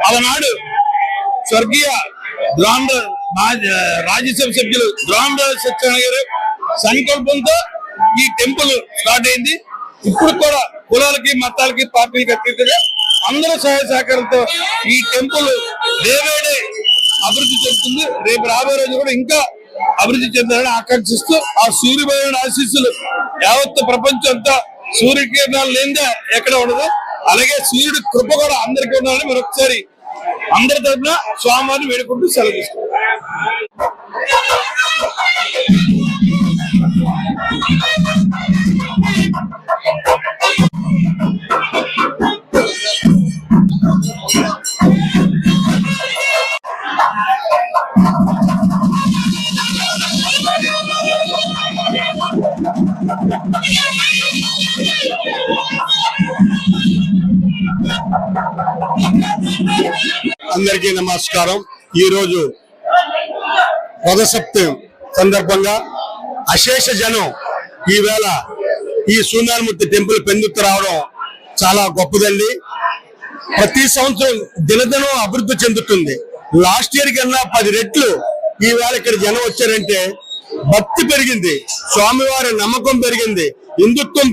అలనాడు స్వర్గీయ రాజ్యసభ సభ్యులు ద్రోణరాజు సత్యనారాయణ గారు సంకల్పంతో ఈ టెంపుల్ స్టార్ట్ అయింది. ఇప్పుడు కూడా కులాలకి మతాలకి పార్టీలకి అతీతంగా అందరూ సహాయ సహకారంతో ఈ టెంపుల్ డే బై డే అభివృద్ధి చెందుతుంది. రేపు రాబోయే రోజు కూడా ఇంకా అభివృద్ధి చెందాలని ఆకాంక్షిస్తూ ఆ సూర్యభగవానుడి ఆశీస్సులు యావత్ ప్రపంచం అంతా సూర్యకిరణాలు లేనిదే ఎక్కడ ఉండదు. అలాగే సూర్యుడి కృప కూడా అందరికీ ఉండాలని మరొకసారి అందరి తరఫున స్వామివారిని వేడుకుంటూ సెలవు తీసుకుంటాం. అందరికీ నమస్కారం. ఈ రోజు రథసప్తమి సందర్భంగా అశేష జనం ఈవేళ ఈ సూర్యనారాయణమూర్తి టెంపుల్ పెందుకు రావడం చాలా గొప్పదండి. ప్రతి సంవత్సరం దినదినం అభివృద్ధి చెందుతుంది. లాస్ట్ ఇయర్ కన్నా 10 రెట్లు ఈవేళ ఇక్కడ జనం వచ్చారంటే భక్తి పెరిగింది, స్వామివారి నమ్మకం పెరిగింది, హిందుత్వం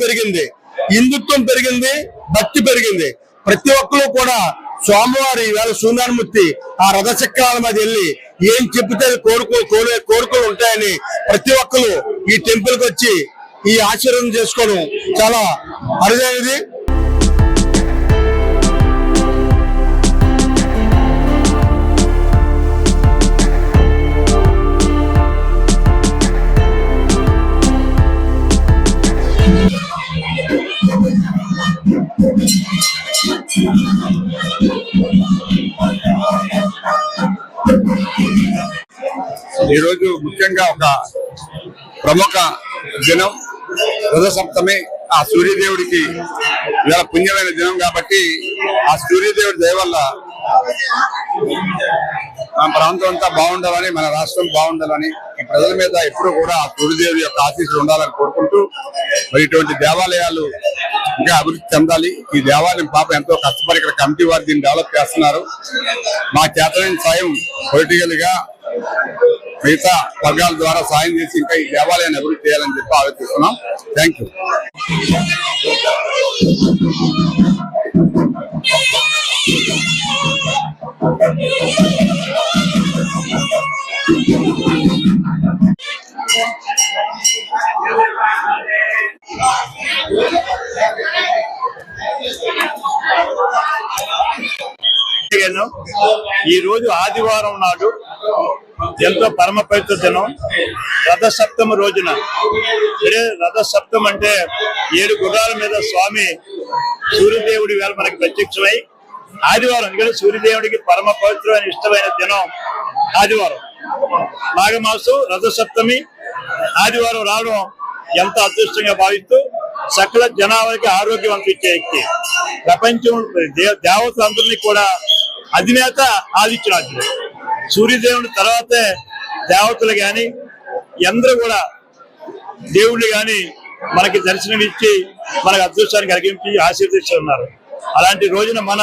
పెరిగింది, భక్తి పెరిగింది. ప్రతి ఒక్కరు కూడా స్వామివారి ఈవేళ సూర్యనారాయణమూర్తి ఆ రథచక్రాల మీద వెళ్ళి ఏం చెప్తే కోరికలు ఉంటాయని ప్రతి ఒక్కరు ఈ టెంపుల్ కి వచ్చి ఈ ఆశీర్వాదం చేసుకోవడం చాలా అరుదైనది. ఈరోజు ముఖ్యంగా ఒక ప్రముఖ దినం రథసప్తమి. ఆ సూర్యదేవుడికి ఇలా పుణ్యమైన దినం కాబట్టి ఆ సూర్యదేవుడి దయ వల్ల మన ప్రాంతం అంతా బాగుండాలని, మన రాష్ట్రం బాగుండాలని, ఈ ప్రజల మీద ఎప్పుడు కూడా ఆ సూర్యదేవుడి యొక్క ఆశీస్సులు ఉండాలని కోరుకుంటూ మరి ఇటువంటి దేవాలయాలు ఇంకా అభివృద్ధి చెందాలి. ఈ దేవాలయం పాపం ఎంతో కష్టపడి ఇక్కడ కమిటీ వారు దీన్ని డెవలప్ చేస్తున్నారు. మా చేతనైన సాయం పొలిటికల్ గా మిగతా వర్గాల ద్వారా సాయం చేసి ఇంకా ఈ దేవాలయాన్ని అభివృద్ధి చేయాలని చెప్పి ఆలోచిస్తున్నాం. Thank you. ఈ రోజు ఆదివారం నాడు ఎంతో పరమ పవిత్ర దినం రథసప్తమి రోజున. రథసప్తం అంటే 7 గుర్రాల మీద స్వామి సూర్యదేవుడి వేళ మనకి ప్రత్యక్షమై ఆదివారం, ఎందుకంటే సూర్యదేవుడికి పరమ పవిత్రమైన ఇష్టమైన దినం ఆదివారం. మాఘమాసం రథసప్తమి ఆదివారం రావడం ఎంత అదృష్టంగా భావిస్తూ సకల జనాభాకి ఆరోగ్యవంతం ఇచ్చే వ్యక్తి, ప్రపంచం దేవతలందరినీ కూడా అధినేత ఆదిత్యనాథుడు. సూర్యదేవుడి తర్వాతే దేవతలు గాని అందరూ కూడా దేవుళ్ళు గాని మనకి దర్శనం ఇచ్చి మనకు అదృష్టాన్ని కలిగించి ఆశీర్వదిస్తూ ఉన్నారు. అలాంటి రోజున మన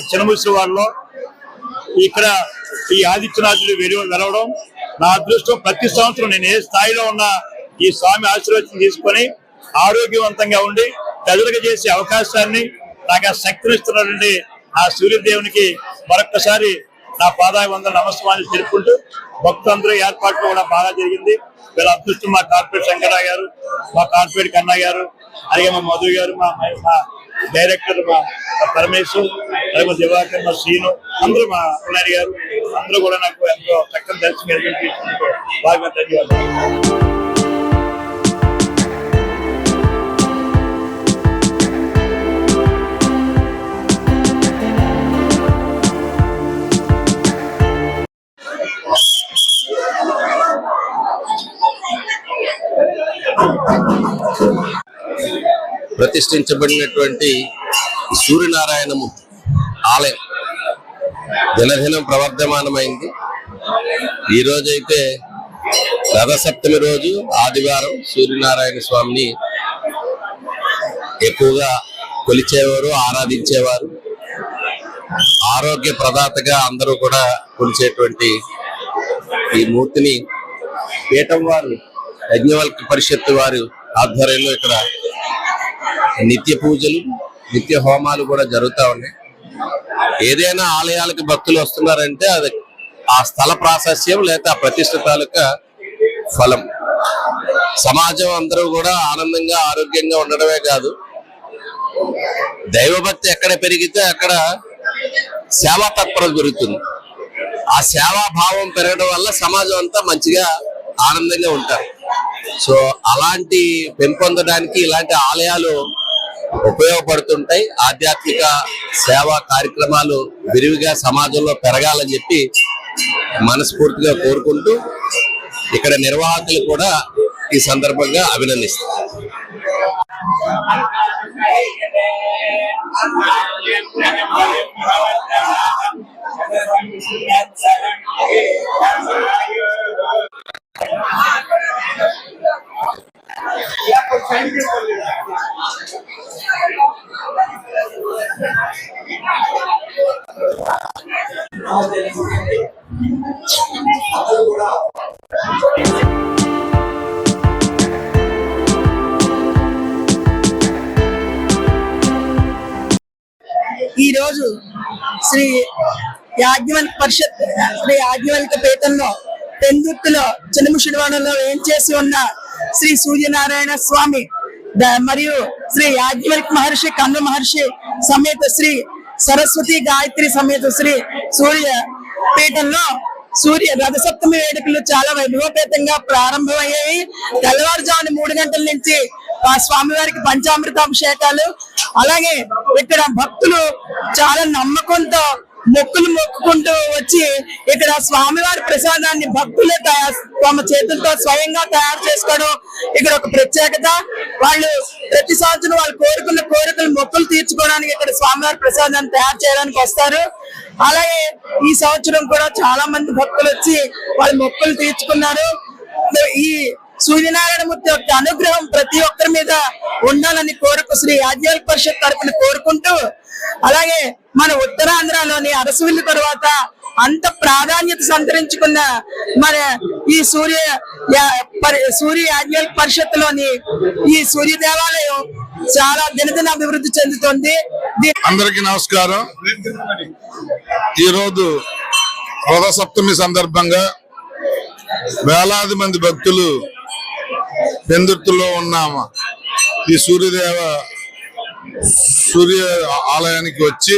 చిన్నముసి వారిలో ఇక్కడ ఈ ఆదిత్యనాథుడు వెలవడం నా అదృష్టం. ప్రతి సంవత్సరం నేను ఏ స్థాయిలో ఉన్నా ఈ స్వామి ఆశీర్వచనం తీసుకొని ఆరోగ్యవంతంగా ఉండి ప్రజలకు చేసే అవకాశాన్ని నాకు ఆ శక్తిని ఇస్తున్నటువంటి ఆ సూర్యదేవునికి మరొక్కసారి నా పాదాభివందన నమస్కారాలు తెలుపుకుంటూ భక్తులందరూ ఏర్పాట్లు కూడా బాగా జరిగింది. వీళ్ళ అదృష్టం మా కార్పొరేట్ శంకరరావు గారు, మా కార్పొరేట్ కన్నా గారు, అలాగే మా మధు గారు, మా డైరెక్టర్ మా పరమేశ్వర్, అలాగే మా దివాకర్, మా శ్రీను, అందరూ మా పునారి గారు, అందరూ కూడా నాకు ఎంతో చక్కని దర్శనం తీసుకుంటూ బాగా ధన్యవాదాలు. ప్రతిష్ఠించబడినటువంటి సూర్యనారాయణమూర్తి ఆలయం దినదినం ప్రవర్ధమానమైంది. ఈ రోజైతే రథసప్తమి రోజు ఆదివారం సూర్యనారాయణ స్వామిని ఎక్కువగా కొలిచేవారు, ఆరాధించేవారు. ఆరోగ్య ప్రదాతగా అందరూ కూడా కొలిచేటువంటి ఈ మూర్తిని పీఠం వారు యజ్ఞవల్క్య పరిషత్తు వారు ఆధ్వర్యంలో ఇక్కడ నిత్య పూజలు నిత్య హోమాలు కూడా జరుగుతూ ఉన్నాయి. ఏదైనా ఆలయాలకు భక్తులు వస్తున్నారంటే అది ఆ స్థల ప్రాశస్యం లేదా ప్రతిష్ఠ తాలూకా ఫలం. సమాజం అందరూ కూడా ఆనందంగా ఆరోగ్యంగా ఉండడమే కాదు, దైవభక్తి ఎక్కడ పెరిగితే అక్కడ సేవా తత్పరత పెరుగుతుంది. ఆ సేవా భావం పెరగడం వల్ల సమాజం అంతా మంచిగా ఆనందంగా ఉంటారు. సో అలాంటి పెంపొందడానికి ఇలాంటి ఆలయాలు ఉపయోగపడుతుంటాయి. ఆధ్యాత్మిక సేవా కార్యక్రమాలు విరివిగా సమాజంలో పెరగాలని చెప్పి మనస్ఫూర్తిగా కోరుకుంటూ ఇక్కడ నిర్వాహకులు కూడా ఈ సందర్భంగా అభినందిస్తారు. ఈ రోజు శ్రీ యాజ్ఞవల్క్య పరిషత్ శ్రీ యాజ్ఞవల్క్య పీఠంలో పెందుర్తిలో చిన్నముషిడివాడలో ఏం చేసి ఉన్న శ్రీ సూర్యనారాయణ స్వామి మరియు శ్రీ యాజ్ఞవల్క్య మహర్షి కన్వ మహర్షి సమేత శ్రీ సరస్వతి గాయత్రి సమేత శ్రీ సూర్య పీఠంలో సూర్య రథసప్తమి వేడుకలు చాలా వైభవపేతంగా ప్రారంభమయ్యాయి. తెల్లవారుజామున 3 గంటల నుంచి ఆ స్వామివారికి పంచామృతాభిషేకాలు, అలాగే ఇక్కడ భక్తులు చాలా నమ్మకంతో మొక్కులు మొక్కుకుంటూ వచ్చి ఇక్కడ స్వామివారి ప్రసాదాన్ని భక్తులే తమ చేతులతో స్వయంగా తయారు చేసుకోవడం ఇక్కడ ఒక ప్రత్యేకత. వాళ్ళు ప్రతి సంవత్సరం వాళ్ళు కోరుకున్న కోరికలు మొక్కులు తీర్చుకోవడానికి ఇక్కడ స్వామివారి ప్రసాదాన్ని తయారు చేయడానికి వస్తారు. అలాగే ఈ సంవత్సరం కూడా చాలా మంది భక్తులు వచ్చి వాళ్ళ మొక్కులు తీర్చుకున్నారు. ఈ సూర్యనారాయణ మూర్తి యొక్క అనుగ్రహం ప్రతి ఒక్కరి మీద ఉండాలని శ్రీ యాజ్ఞవల్క్య పరిషత్ తరపున కోరుకుంటూ, అలాగే మన ఉత్తరాంధ్రలోని అరసవిల్లి తర్వాత అంత ప్రాధాన్యత సంతరించుకున్న మన ఈ సూర్య యాజ్ఞవల్క్య పరిషత్ లోని ఈ సూర్య దేవాలయం చాలా దినదిన అభివృద్ధి చెందుతుంది. అందరికీ నమస్కారం. ఈరోజు రథ సప్తమి సందర్భంగా వేలాది మంది భక్తులు పెందుర్తిలో ఉన్న ఈ సూర్య ఆలయానికి వచ్చి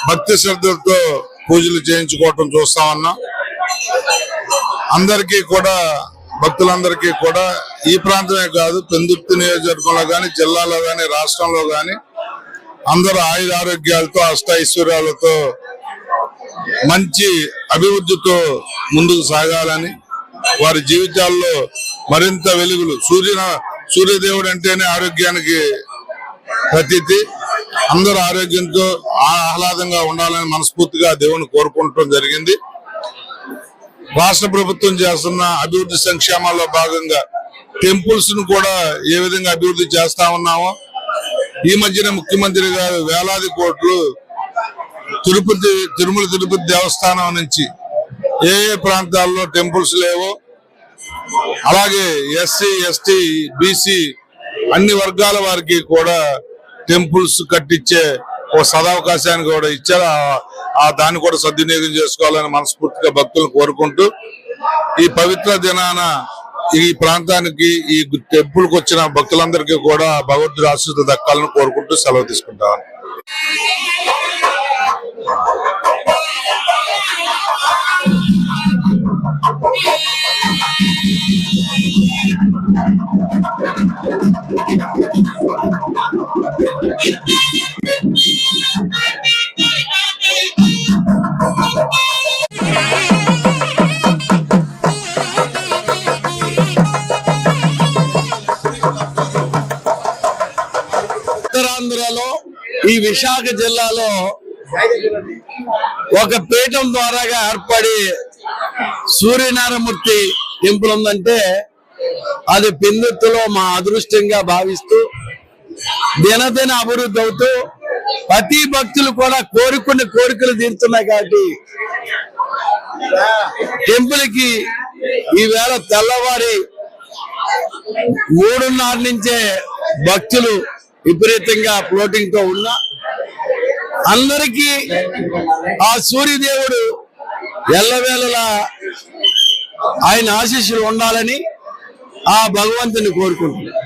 భక్తి శ్రద్ధలతో పూజలు చేయించుకోవటం చూస్తా ఉన్నాం. అందరికీ కూడా భక్తులందరికీ కూడా ఈ ప్రాంతమే కాదు, పెందుర్తి నియోజకవర్గంలో కానీ, జిల్లాలో కానీ, రాష్ట్రంలో కానీ అందరూ ఆయుర ఆరోగ్యాలతో అష్టైశ్వర్యాలతో మంచి అభివృద్ధితో ముందుకు సాగాలని, వారి జీవితాల్లో మరింత వెలుగులు, సూర్యదేవుడు అంటేనే ఆరోగ్యానికి ప్రతీతి, అందరూ ఆరోగ్యంతో ఆహ్లాదంగా ఉండాలని మనస్ఫూర్తిగా దేవుని కోరుకుంటం జరిగింది. రాష్ట్ర ప్రభుత్వం చేస్తున్న అభివృద్ధి సంక్షేమాల్లో భాగంగా టెంపుల్స్ ను కూడా ఏ విధంగా అభివృద్ధి చేస్తా ఉన్నామో, ఈ మధ్యన ముఖ్యమంత్రి గారు వేలాది కోట్లు తిరుమల తిరుపతి దేవస్థానం నుంచి ఏ ప్రాంతాల్లో టెంపుల్స్ లేవో, అలాగే ఎస్సీ ఎస్టీ బీసీ అన్ని వర్గాల వారికి కూడా టెంపుల్స్ కట్టించే ఒక సదావకాశాన్ని కూడా ఇచ్చారు. దాన్ని కూడా సద్వినియోగం చేసుకోవాలని మనస్ఫూర్తిగా భక్తులను కోరుకుంటూ, ఈ పవిత్ర దినాన ఈ ప్రాంతానికి ఈ టెంపుల్ కు వచ్చిన భక్తులందరికీ కూడా భగవంతుడి ఆశీస్సులు దక్కాలని కోరుకుంటూ సెలవు తీసుకుంటాను. ఉత్తరాంధ్రలో ఈ విశాఖ జిల్లాలో ఒక పీఠం ద్వారా ఏర్పడి సూర్యనారాయణమూర్తి టెంపుల్ ఉందంటే అది పెందుర్తిలో మా అదృష్టంగా భావిస్తూ దినదిన అభివృద్ధి అవుతూ ప్రతి భక్తులు కూడా కోరుకున్న కోరికలు తీరుతున్నాయి కాబట్టి టెంపుల్ కి ఈవేళ తెల్లవారి 3:30 నుంచే భక్తులు విపరీతంగా ఫ్లోటింగ్ తో ఉన్నా అందరికీ ఆ సూర్యదేవుడు ఎల్లవేళలా ఆయన ఆశీస్సులు ఉండాలని ఆ భగవంతుని కోరుకుంటున్నాను.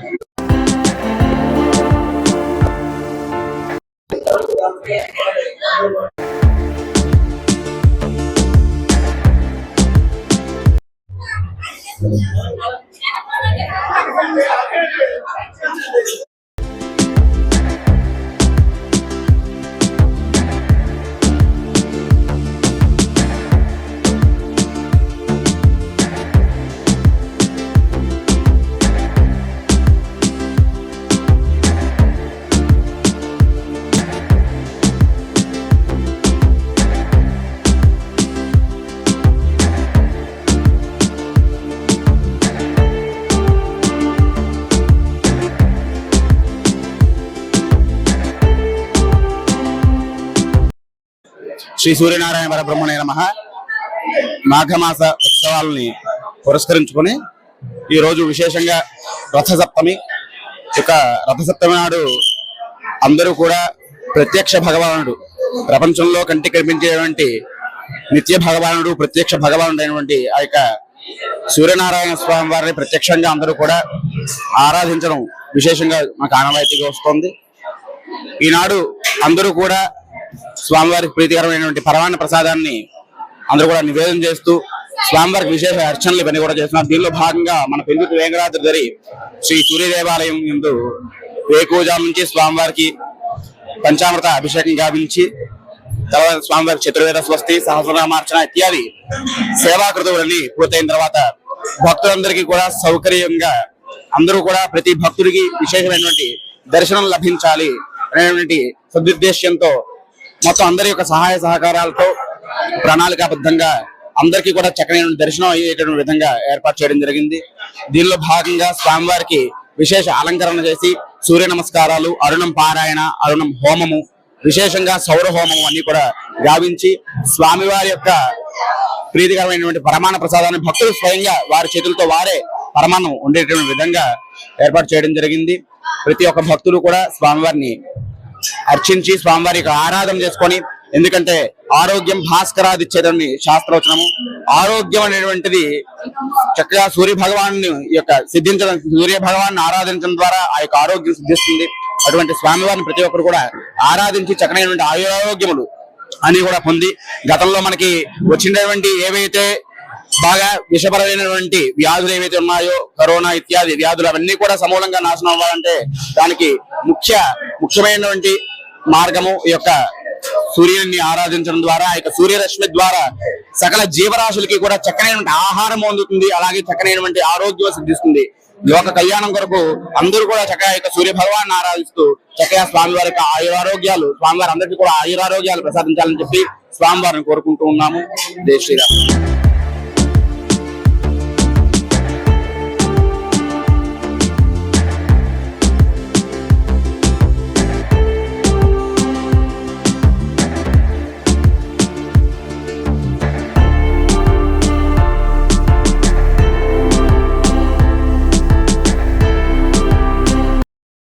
శ్రీ సూర్యనారాయణ పరబ్రహ్మణే నమః. మాఘమాస ఉత్సవాలని పురస్కరించుకొని ఈ రోజు విశేషంగా రథసప్తమి. ఇక రథసప్తమి నాడు అందరూ కూడా ప్రత్యక్ష భగవానుడు, ప్రపంచంలో కంటికి కనిపించేటువంటి నిత్య భగవానుడు, ప్రత్యక్ష భగవానుడు అయినటువంటి ఆ యొక్క సూర్యనారాయణ స్వామి వారిని ప్రత్యక్షంగా అందరూ కూడా ఆరాధించడం విశేషంగా మనకు ఆనవాయితీగా వస్తుంది. ఈనాడు అందరూ కూడా స్వామివారికి ప్రీతికరమైనటువంటి పరమాన్న ప్రసాదాన్ని అందరూ కూడా నివేదన చేస్తూ స్వామివారికి విశేష అర్చనలు ఇవన్నీ కూడా చేస్తున్నారు. దీనిలో భాగంగా మన పెందుకు వెంకటాద్రి గారి శ్రీ సూర్య దేవాలయం యందు వేకువజాము నుంచి స్వామివారికి పంచామృత అభిషేకం గావించి తర్వాత స్వామివారికి చతుర్వేద స్వస్తి, సహస్రనామార్చన ఇత్యాది సేవాకృతులన్నీ పూర్తయిన తర్వాత భక్తులందరికీ కూడా సౌకర్యంగా అందరూ కూడా ప్రతి భక్తుడికి విశేషమైనటువంటి దర్శనం లభించాలి అనేటువంటి సదుద్దేశ్యంతో మొత్తం అందరి యొక్క సహాయ సహకారాలతో ప్రణాళికాబద్ధంగా అందరికీ కూడా చక్కని దర్శనం అయ్యేటువంటి విధంగా ఏర్పాటు చేయడం జరిగింది. దీనిలో భాగంగా స్వామివారికి విశేష అలంకరణ చేసి సూర్య నమస్కారాలు, అరుణం పారాయణ, అరుణం హోమము, విశేషంగా సౌర హోమము అన్ని కూడా గావించి స్వామివారి యొక్క ప్రీతికరమైనటువంటి పరమాణ ప్రసాదాన్ని భక్తులు స్వయంగా వారి చేతులతో వారే పరమాన్నం ఉండేటువంటి విధంగా ఏర్పాటు చేయడం జరిగింది. ప్రతి ఒక్క భక్తులు కూడా స్వామివారిని అర్చించి స్వామివారి యొక్క ఆరాధన చేసుకొని, ఎందుకంటే ఆరోగ్యం భాస్కరాదిచ్చేదని శాస్త్రవచనము. ఆరోగ్యం అనేటువంటిది చక్కగా సూర్య భగవాను యొక్క సిద్ధించడం, సూర్య భగవాన్ని ఆరాధించడం ద్వారా ఆ యొక్క ఆరోగ్యం సిద్ధిస్తుంది. అటువంటి స్వామివారిని ప్రతి ఒక్కరు కూడా ఆరాధించి చక్కనైనటువంటి ఆరోగ్యములు అని కూడా పొంది, గతంలో మనకి వచ్చినటువంటి ఏవైతే బాగా విషపరమైనటువంటి వ్యాధులు ఏవైతే ఉన్నాయో, కరోనా ఇత్యాది వ్యాధులు అవన్నీ కూడా సమూలంగా నాశనం అవ్వాలంటే దానికి ముఖ్యమైనటువంటి మార్గము ఈ యొక్క సూర్యుని ఆరాధించడం ద్వారా, ఆ యొక్క సూర్యరశ్మి ద్వారా సకల జీవరాశులకి కూడా చక్కనైనటువంటి ఆహారం అందుతుంది, అలాగే చక్కనైనటువంటి ఆరోగ్యం సిద్ధిస్తుంది. లోక కళ్యాణం కొరకు అందరూ కూడా చక్కగా యొక్క సూర్య భగవాన్ని ఆరాధిస్తూ చక్కగా స్వామివారి యొక్క ఆయురారోగ్యాలు, స్వామివారి అందరికీ కూడా ఆయురారోగ్యాలు ప్రసాదించాలని చెప్పి స్వామివారిని కోరుకుంటూ ఉన్నాము. జై శ్రీరామ్.